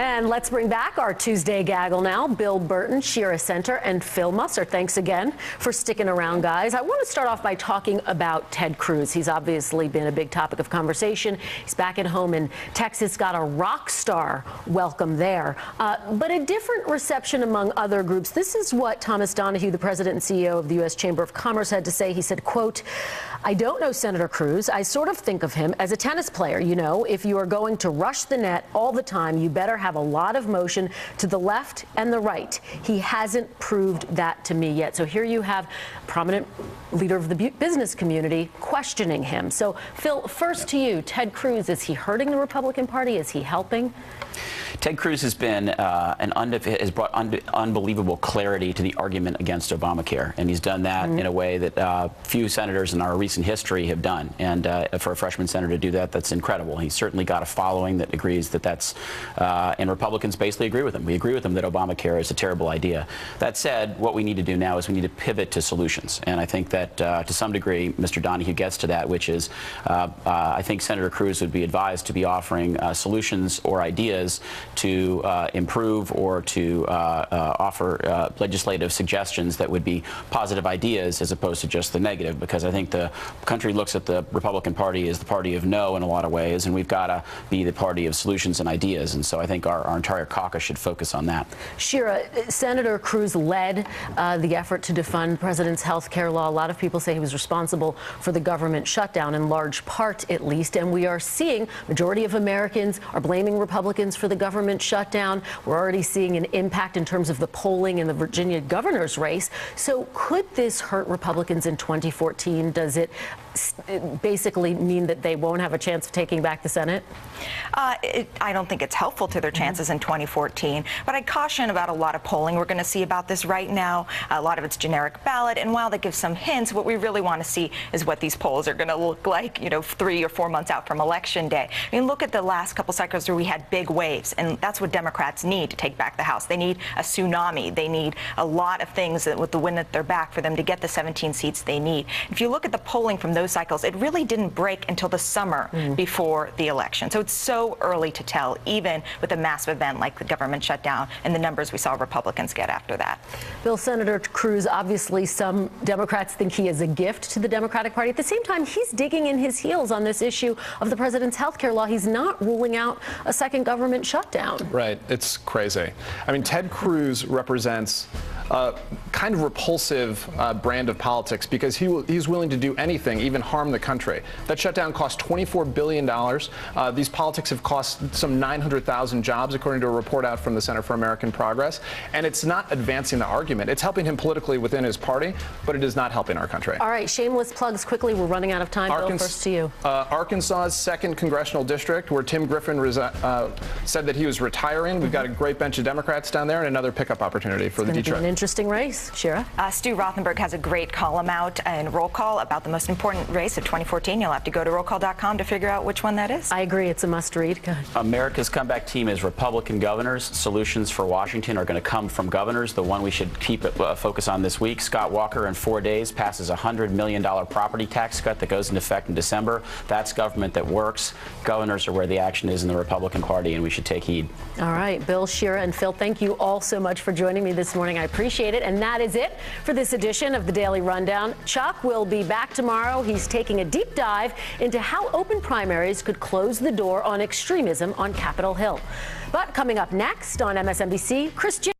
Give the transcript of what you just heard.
And let's bring back our Tuesday gaggle now. Bill Burton, Shira Center, and Phil Musser. Thanks again for sticking around, guys. I want to start off by talking about Ted Cruz. He's obviously been a big topic of conversation. He's back at home in Texas, got a rock star welcome there. But a different reception among other groups. This is what Thomas Donahue, the president and CEO of the U.S. Chamber of Commerce, had to say. He said, quote, "I don't know Senator Cruz. I sort of think of him as a tennis player. You know, if you are going to rush the net all the time, you better have a lot of motion to the left and the right. He hasn't proved that to me yet." So here you have a prominent leader of the business community questioning him. So, Phil, first to you, Ted Cruz, is he hurting the Republican Party? Is he helping? Ted Cruz has been has brought unbelievable clarity to the argument against Obamacare, and he's done that in a way that few senators in our recent history have done. And for a freshman senator to do that, that's incredible. He's certainly got a following that agrees that that's, and Republicans basically agree with him. We agree with him that Obamacare is a terrible idea. That said, what we need to do now is we need to pivot to solutions, and I think that to some degree, Mr. Donahue gets to that, which is I think Senator Cruz would be advised to be offering solutions or ideas to improve or to offer legislative suggestions that would be positive ideas as opposed to just the negative, because I think the country looks at the Republican Party as the party of no in a lot of ways, and we've got to be the party of solutions and ideas, and so I think our entire caucus should focus on that. Shira, Senator Cruz led the effort to defund the president's health care law. A lot of people say he was responsible for the government shutdown, in large part at least, and we are seeing majority of Americans are blaming Republicans for the government shutdown. We're already seeing an impact in terms of the polling in the Virginia governor's race. So could this hurt Republicans in 2014? Does it basically mean that they won't have a chance of taking back the Senate? I don't think it's helpful to their chances in 2014, but I caution about a lot of polling we're going to see about this right now. A lot of it's generic ballot, and while that gives some hints, what we really want to see is what these polls are going to look like, 3 or 4 months out from Election Day. I mean, look at the last couple cycles where we had big waves, and that's what Democrats need to take back the House. They need a tsunami. They need a lot of things with the wind at their back for them to get the 17 seats they need. If you look at the polling from those cycles, it really didn't break until the summer before the election. So it's so early to tell, even with a massive event like the government shutdown and the numbers we saw Republicans get after that. Bill, Senator Cruz, obviously some Democrats think he is a gift to the Democratic Party. At the same time, he's digging in his heels on this issue of the president's health care law. He's not ruling out a second government shutdown. Right. It's crazy. I mean, Ted Cruz represents a kind of repulsive brand of politics, because he's willing to do anything, even harm the country. That shutdown cost $24 billion. These politics have cost some 900,000 jobs, according to a report out from the Center for American Progress. And it's not advancing the argument. It's helping him politically within his party, but it is not helping our country. All right, shameless plugs quickly. We're running out of time. Bill, first to you. Arkansas's 2nd congressional district, where Tim Griffin said that he was retiring. We've got a great bench of Democrats down there and another pickup opportunity for the Detroit. An interesting race. Shira? Stu Rothenberg has a great column out in Roll Call about the most important race of 2014. You'll have to go to rollcall.com to figure out which one that is. I agree. It's a must-read. Go ahead. America's comeback team is Republican governors. Solutions for Washington are going to come from governors. The one we should keep focus on this week, Scott Walker, in 4 days passes a $100 million property tax cut that goes into effect in December. That's government that works. Governors are where the action is in the Republican Party, and we should take heed. All right, Bill, Shira, and Phil, thank you all so much for joining me this morning. I appreciate it. And that is it for this edition of the Daily Rundown. Chuck will be back tomorrow. He's taking a deep dive into how open primaries could close the door on extremism on Capitol Hill. But coming up next on MSNBC, Chris